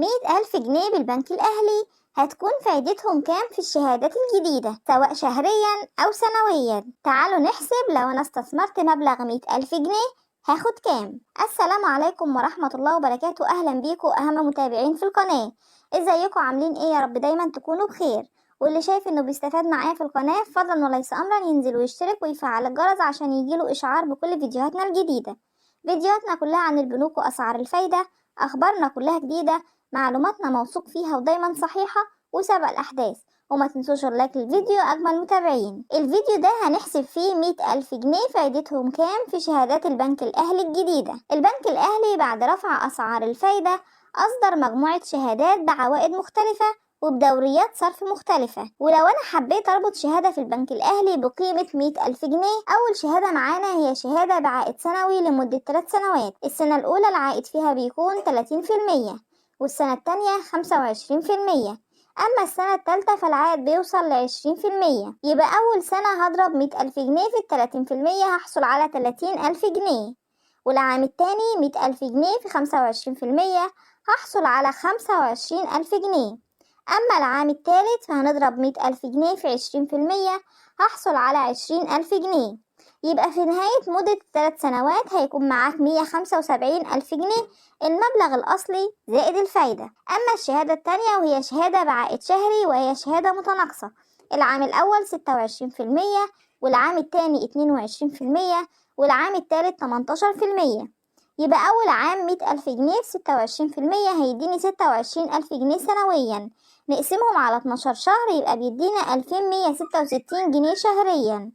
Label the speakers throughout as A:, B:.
A: 100,000 جنيه بالبنك الأهلي هتكون فايدتهم كام في الشهادات الجديدة سواء شهريا أو سنويا؟ تعالوا نحسب. لو أنا استثمرت مبلغ 100,000 جنيه هاخد كام؟ السلام عليكم ورحمة الله وبركاته. أهلا بيكم أهم متابعين في القناة. ازيكم عاملين ايه؟ يا رب دايما تكونوا بخير. واللي شايف انه بيستفاد معايا في القناة فضلا وليس أمرا ينزل ويشترك ويفعل الجرس عشان يجيله إشعار بكل فيديوهاتنا الجديدة. فيديوهاتنا كلها عن البنوك وأسعار الفايدة، أخبارنا كلها جديدة، معلوماتنا موثوق فيها ودايما صحيحة وسبق الأحداث. وما تنسوش اللايك للفيديو أجمل متابعين. الفيديو ده هنحسب فيه 100,000 جنيه فايدتهم كام في شهادات البنك الأهلي الجديدة. البنك الأهلي بعد رفع أسعار الفايدة أصدر مجموعة شهادات بعوائد مختلفة وبدوريات صرف مختلفة. ولو أنا حبيت أربط شهادة في البنك الأهلي بقيمة 100,000 جنيه، أول شهادة معانا هي شهادة بعائد سنوي لمدة 3 سنوات. السنة الأولى العائد فيها بيكون 30%، والسنة التانية 25%، أما السنة التالتة فالعائد بيوصل ل20%. يبقى أول سنة هضرب 100,000 جنيه في 30% هحصل على 30,000 جنيه، والعام التاني 100,000 جنيه في 25% هحصل على 25,000 جنيه، أما العام التالت فهنضرب 100,000 جنيه في 20% هحصل على 20,000 جنيه. يبقى في نهاية مدة 3 سنوات هيكون معاك 175,000 جنيه المبلغ الأصلي زائد الفايدة. أما الشهادة التانية وهي شهادة بعائد شهري وهي شهادة متناقصة، العام الأول 26%، والعام التاني 22%، والعام التالت 18%. يبقى أول عام 100,000 جنيه في 26% هيديني 26,000 جنيه سنويا، نقسمهم على 12 شهر يبقى بيدينا 2166 جنيه شهريا.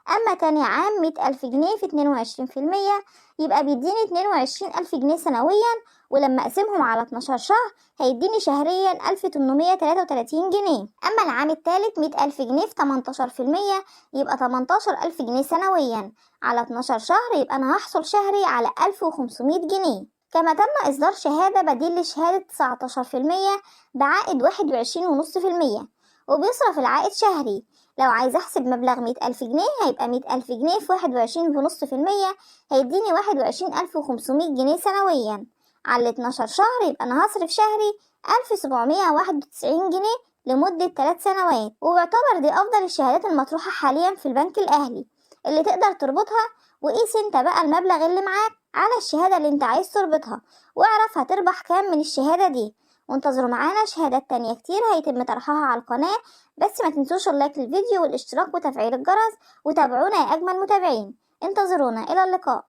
A: أما تاني عام 100,000 جنيه في 22% يبقى بيديني 22,000 جنيه سنويا، ولما أقسمهم على 12 شهر هيديني شهريا 1833 جنيه. أما العام التالت 100,000 جنيه في 18% يبقى 18,000 جنيه سنويا، على 12 شهر يبقى أنا هحصل شهري على 1500 جنيه. كما تم إصدار شهادة بديل لشهادة 19% بعائد 21.5%، وبيصرف العائد شهري. لو عايز أحسب مبلغ 100,000 جنيه هيبقى 100,000 جنيه في 21.5% هيديني 21,500 جنيه سنويا، على 12 شهر يبقى أنا هصرف شهري 1791 جنيه لمدة 3 سنوات. ويعتبر دي أفضل الشهادات المطروحة حاليا في البنك الأهلي اللي تقدر تربطها. وقيس انت بقى المبلغ اللي معاك على الشهادة اللي انت عايز تربطها واعرف هتربح كام من الشهادة دي. وانتظروا معانا شهادات تانية كتير هيتم طرحها على القناة، بس ما تنسوش اللايك للفيديو والاشتراك وتفعيل الجرس، وتابعونا يا أجمل متابعين. انتظرونا، إلى اللقاء.